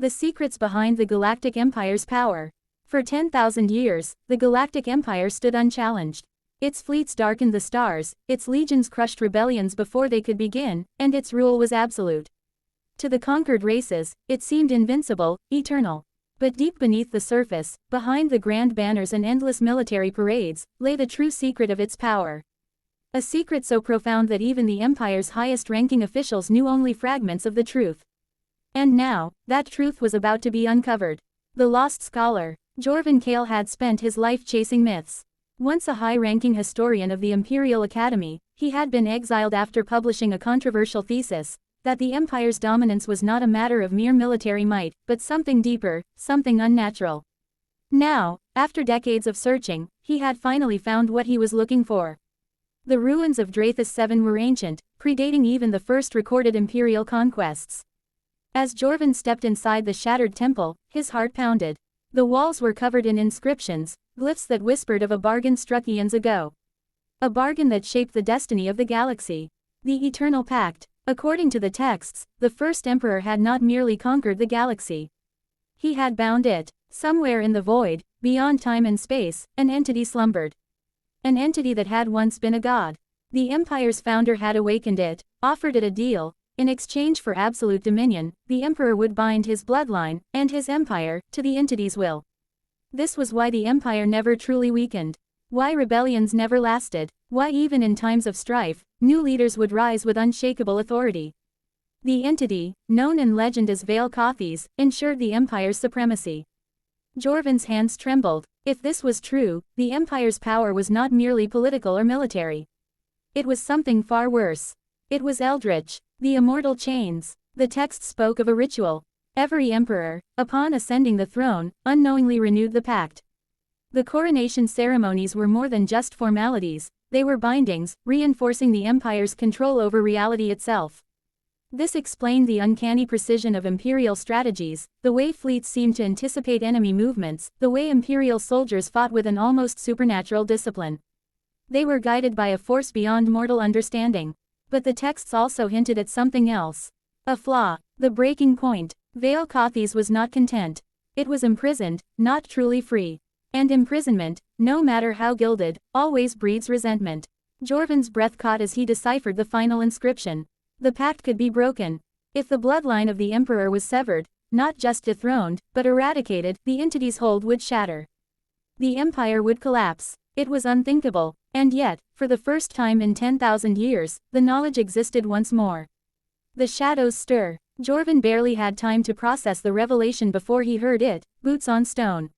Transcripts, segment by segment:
The secrets behind the Galactic Empire's power. For 10,000 years, the Galactic Empire stood unchallenged. Its fleets darkened the stars, its legions crushed rebellions before they could begin, and its rule was absolute. To the conquered races, it seemed invincible, eternal. But deep beneath the surface, behind the grand banners and endless military parades, lay the true secret of its power. A secret so profound that even the Empire's highest-ranking officials knew only fragments of the truth. And now, that truth was about to be uncovered. The lost scholar. Jorvan Kale had spent his life chasing myths. Once a high-ranking historian of the Imperial Academy, he had been exiled after publishing a controversial thesis, that the Empire's dominance was not a matter of mere military might, but something deeper, something unnatural. Now, after decades of searching, he had finally found what he was looking for. The ruins of Drathus VII were ancient, predating even the first recorded Imperial conquests. As Jorvan stepped inside the shattered temple, his heart pounded. The walls were covered in inscriptions, glyphs that whispered of a bargain struck eons ago. A bargain that shaped the destiny of the galaxy. The Eternal Pact. According to the texts, the first emperor had not merely conquered the galaxy. He had bound it. Somewhere in the void, beyond time and space, an entity slumbered. An entity that had once been a god. The Empire's founder had awakened it, offered it a deal. In exchange for absolute dominion, the emperor would bind his bloodline, and his empire, to the entity's will. This was why the empire never truly weakened. Why rebellions never lasted. Why even in times of strife, new leaders would rise with unshakable authority. The entity, known in legend as Vale Kothes, ensured the empire's supremacy. Jorvan's hands trembled. If this was true, the empire's power was not merely political or military. It was something far worse. It was eldritch. The immortal chains. The text spoke of a ritual. Every emperor, upon ascending the throne, unknowingly renewed the pact. The coronation ceremonies were more than just formalities, they were bindings, reinforcing the empire's control over reality itself. This explained the uncanny precision of imperial strategies, the way fleets seemed to anticipate enemy movements, the way imperial soldiers fought with an almost supernatural discipline. They were guided by a force beyond mortal understanding. But the texts also hinted at something else. A flaw. The breaking point. Vale Kothes was not content. It was imprisoned, not truly free. And imprisonment, no matter how gilded, always breeds resentment. Jorvan's breath caught as he deciphered the final inscription. The pact could be broken. If the bloodline of the emperor was severed, not just dethroned, but eradicated, the entity's hold would shatter. The empire would collapse. It was unthinkable. And yet, for the first time in 10,000 years, the knowledge existed once more. The shadows stir. Jorvan barely had time to process the revelation before he heard it, boots on stone.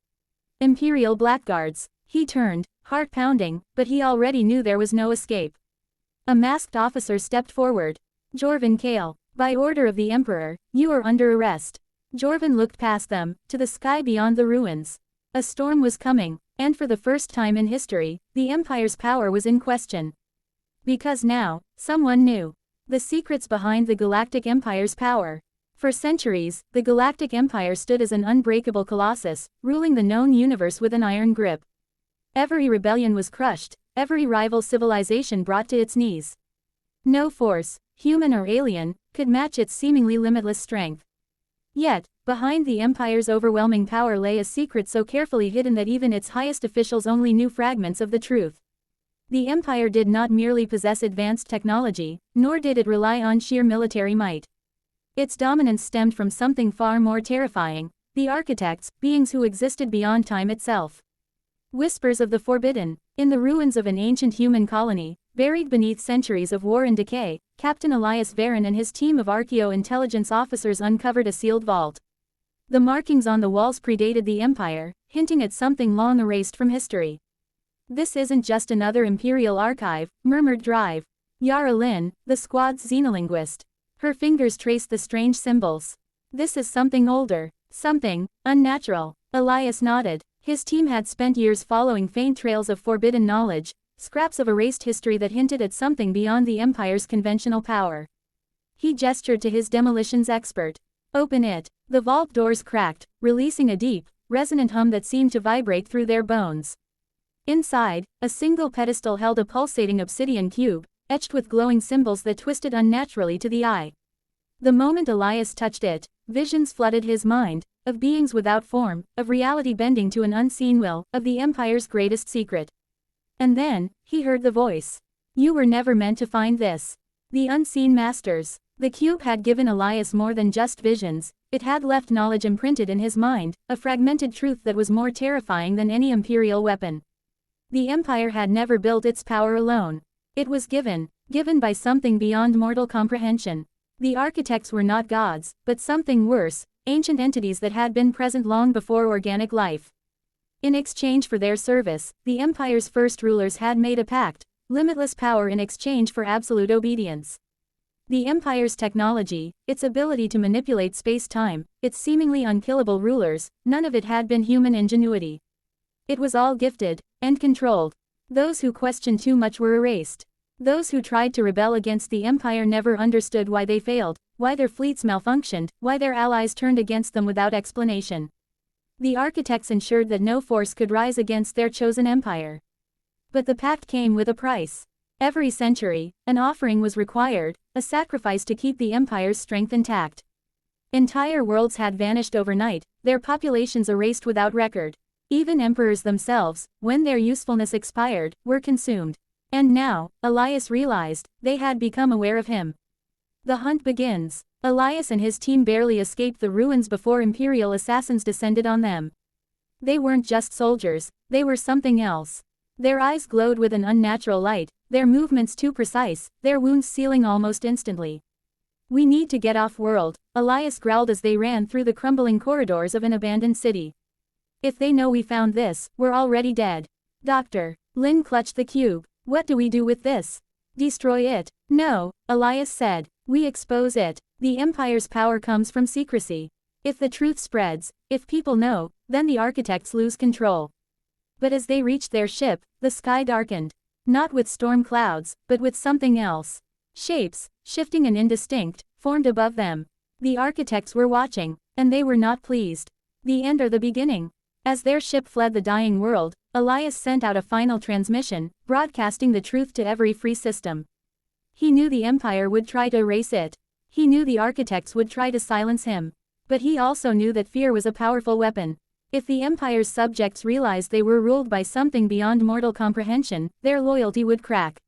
Imperial blackguards. He turned, heart pounding, but he already knew there was no escape. A masked officer stepped forward. Jorvan Kale. By order of the Emperor, you are under arrest. Jorvan looked past them, to the sky beyond the ruins. A storm was coming. And for the first time in history, the Empire's power was in question. Because now, someone knew. The secrets behind the Galactic Empire's power. For centuries, the Galactic Empire stood as an unbreakable colossus, ruling the known universe with an iron grip. Every rebellion was crushed, every rival civilization brought to its knees. No force, human or alien, could match its seemingly limitless strength. Yet, behind the Empire's overwhelming power lay a secret so carefully hidden that even its highest officials only knew fragments of the truth. The Empire did not merely possess advanced technology, nor did it rely on sheer military might. Its dominance stemmed from something far more terrifying: the architects, beings who existed beyond time itself. Whispers of the forbidden. In the ruins of an ancient human colony, buried beneath centuries of war and decay, Captain Elias Varon and his team of archaeo-intelligence officers uncovered a sealed vault. The markings on the walls predated the Empire, hinting at something long erased from history. This isn't just another Imperial archive, murmured Drive. Yara Lin, the squad's xenolinguist. Her fingers traced the strange symbols. This is something older, something unnatural. Elias nodded. His team had spent years following faint trails of forbidden knowledge, scraps of erased history that hinted at something beyond the Empire's conventional power. He gestured to his demolitions expert. Open it. The vault doors cracked, releasing a deep, resonant hum that seemed to vibrate through their bones. Inside, a single pedestal held a pulsating obsidian cube, etched with glowing symbols that twisted unnaturally to the eye. The moment Elias touched it, visions flooded his mind, of beings without form, of reality bending to an unseen will, of the Empire's greatest secret. And then, he heard the voice. You were never meant to find this. The unseen masters. The cube had given Elias more than just visions, it had left knowledge imprinted in his mind, a fragmented truth that was more terrifying than any imperial weapon. The Empire had never built its power alone. It was given by something beyond mortal comprehension. The architects were not gods, but something worse, ancient entities that had been present long before organic life. In exchange for their service, the Empire's first rulers had made a pact, limitless power in exchange for absolute obedience. The Empire's technology, its ability to manipulate space-time, its seemingly unkillable rulers, none of it had been human ingenuity. It was all gifted, and controlled. Those who questioned too much were erased. Those who tried to rebel against the Empire never understood why they failed, why their fleets malfunctioned, why their allies turned against them without explanation. The architects ensured that no force could rise against their chosen empire. But the pact came with a price. Every century, an offering was required, a sacrifice to keep the empire's strength intact. Entire worlds had vanished overnight, their populations erased without record. Even emperors themselves, when their usefulness expired, were consumed. And now, Elias realized, they had become aware of him. The hunt begins. Elias and his team barely escaped the ruins before Imperial assassins descended on them. They weren't just soldiers, they were something else. Their eyes glowed with an unnatural light, their movements too precise, their wounds sealing almost instantly. We need to get off-world, Elias growled as they ran through the crumbling corridors of an abandoned city. If they know we found this, we're already dead. Doctor. Lin clutched the cube. What do we do with this? Destroy it. No, Elias said. We expose it. The Empire's power comes from secrecy. If the truth spreads, if people know, then the architects lose control. But as they reached their ship, the sky darkened. Not with storm clouds, but with something else. Shapes, shifting and indistinct, formed above them. The architects were watching, and they were not pleased. The end or the beginning? As their ship fled the dying world, Elias sent out a final transmission, broadcasting the truth to every free system. He knew the Empire would try to erase it. He knew the architects would try to silence him. But he also knew that fear was a powerful weapon. If the Empire's subjects realized they were ruled by something beyond mortal comprehension, their loyalty would crack.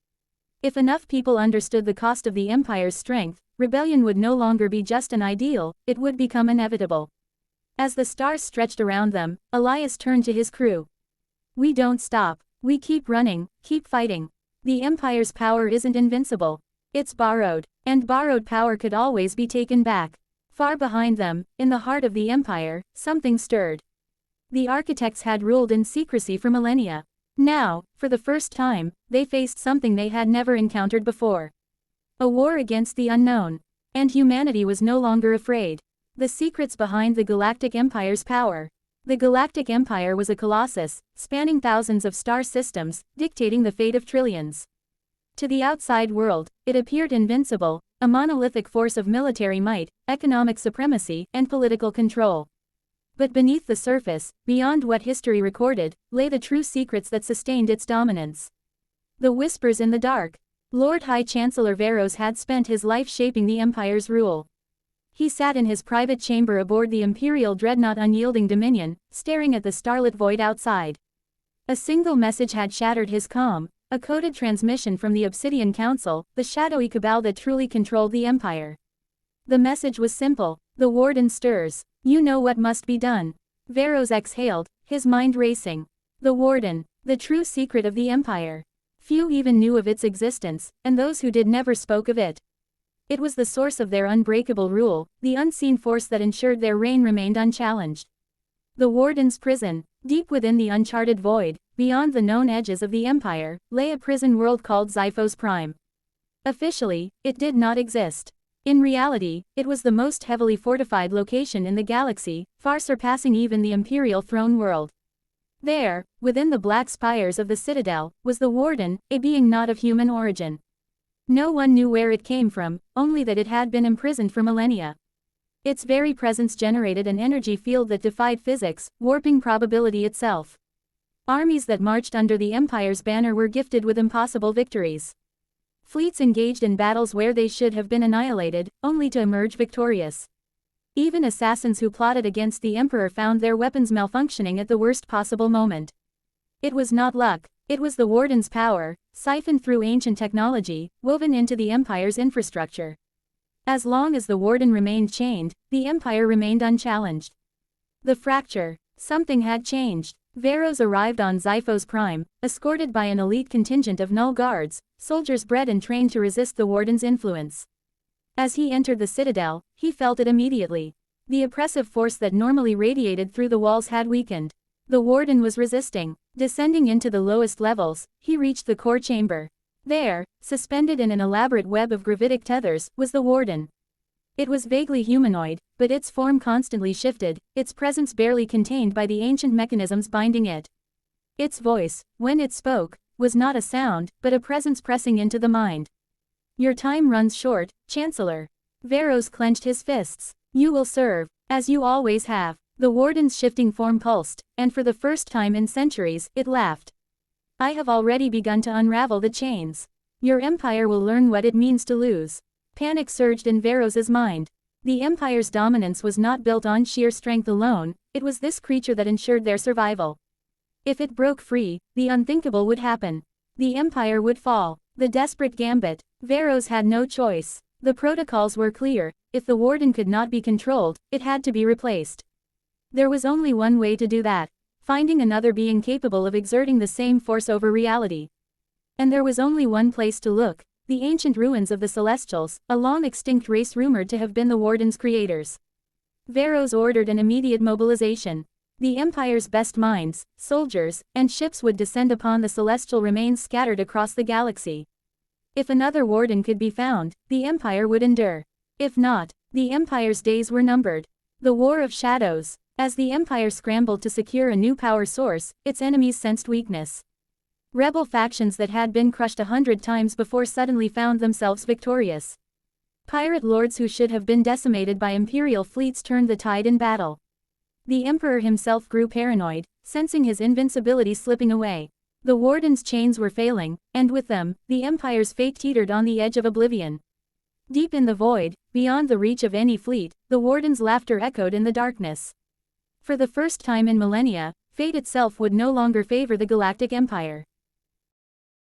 If enough people understood the cost of the Empire's strength, rebellion would no longer be just an ideal, it would become inevitable. As the stars stretched around them, Elias turned to his crew. We don't stop. We keep running, keep fighting. The Empire's power isn't invincible. It's borrowed. And borrowed power could always be taken back. Far behind them, in the heart of the Empire, something stirred. The architects had ruled in secrecy for millennia. Now, for the first time, they faced something they had never encountered before. A war against the unknown. And humanity was no longer afraid. The secrets behind the Galactic Empire's power. The Galactic Empire was a colossus, spanning thousands of star systems, dictating the fate of trillions. To the outside world, it appeared invincible, a monolithic force of military might, economic supremacy, and political control. But beneath the surface, beyond what history recorded, lay the true secrets that sustained its dominance. The whispers in the dark. Lord High Chancellor Veros had spent his life shaping the Empire's rule. He sat in his private chamber aboard the Imperial dreadnought Unyielding Dominion, staring at the starlit void outside. A single message had shattered his calm, a coded transmission from the Obsidian Council, the shadowy cabal that truly controlled the Empire. The message was simple: the Warden stirs. You know what must be done. Veros exhaled, his mind racing. The Warden, the true secret of the Empire. Few even knew of its existence, and those who did never spoke of it. It was the source of their unbreakable rule, the unseen force that ensured their reign remained unchallenged. The Warden's prison, deep within the uncharted void, beyond the known edges of the Empire, lay a prison world called Xiphos Prime. Officially, it did not exist. In reality, it was the most heavily fortified location in the galaxy, far surpassing even the Imperial throne world. There, within the black spires of the Citadel, was the Warden, a being not of human origin. No one knew where it came from, only that it had been imprisoned for millennia. Its very presence generated an energy field that defied physics, warping probability itself. Armies that marched under the Empire's banner were gifted with impossible victories. Fleets engaged in battles where they should have been annihilated, only to emerge victorious. Even assassins who plotted against the Emperor found their weapons malfunctioning at the worst possible moment. It was not luck, it was the Warden's power, siphoned through ancient technology, woven into the Empire's infrastructure. As long as the Warden remained chained, the Empire remained unchallenged. The fracture. Something had changed. Varos arrived on Xiphos Prime, escorted by an elite contingent of Null Guards, soldiers bred and trained to resist the Warden's influence. As he entered the citadel, he felt it immediately. The oppressive force that normally radiated through the walls had weakened. The Warden was resisting. Descending into the lowest levels, he reached the core chamber. There, suspended in an elaborate web of gravitic tethers, was the Warden. It was vaguely humanoid, but its form constantly shifted, its presence barely contained by the ancient mechanisms binding it. Its voice, when it spoke, was not a sound, but a presence pressing into the mind. Your time runs short, Chancellor. Varos clenched his fists. You will serve, as you always have. The Warden's shifting form pulsed, and for the first time in centuries, it laughed. I have already begun to unravel the chains. Your Empire will learn what it means to lose. Panic surged in Varos's mind. The Empire's dominance was not built on sheer strength alone, it was this creature that ensured their survival. If it broke free, the unthinkable would happen. The Empire would fall. The desperate gambit. Varos had no choice. The protocols were clear, if the Warden could not be controlled, it had to be replaced. There was only one way to do that. Finding another being capable of exerting the same force over reality. And there was only one place to look, the ancient ruins of the Celestials, a long-extinct race rumored to have been the Warden's creators. Varos ordered an immediate mobilization. The Empire's best minds, soldiers, and ships would descend upon the celestial remains scattered across the galaxy. If another Warden could be found, the Empire would endure. If not, the Empire's days were numbered. The War of Shadows. As the Empire scrambled to secure a new power source, its enemies sensed weakness. Rebel factions that had been crushed 100 times before suddenly found themselves victorious. Pirate lords who should have been decimated by Imperial fleets turned the tide in battle. The Emperor himself grew paranoid, sensing his invincibility slipping away. The Warden's chains were failing, and with them, the Empire's fate teetered on the edge of oblivion. Deep in the void, beyond the reach of any fleet, the Warden's laughter echoed in the darkness. For the first time in millennia, fate itself would no longer favor the Galactic Empire.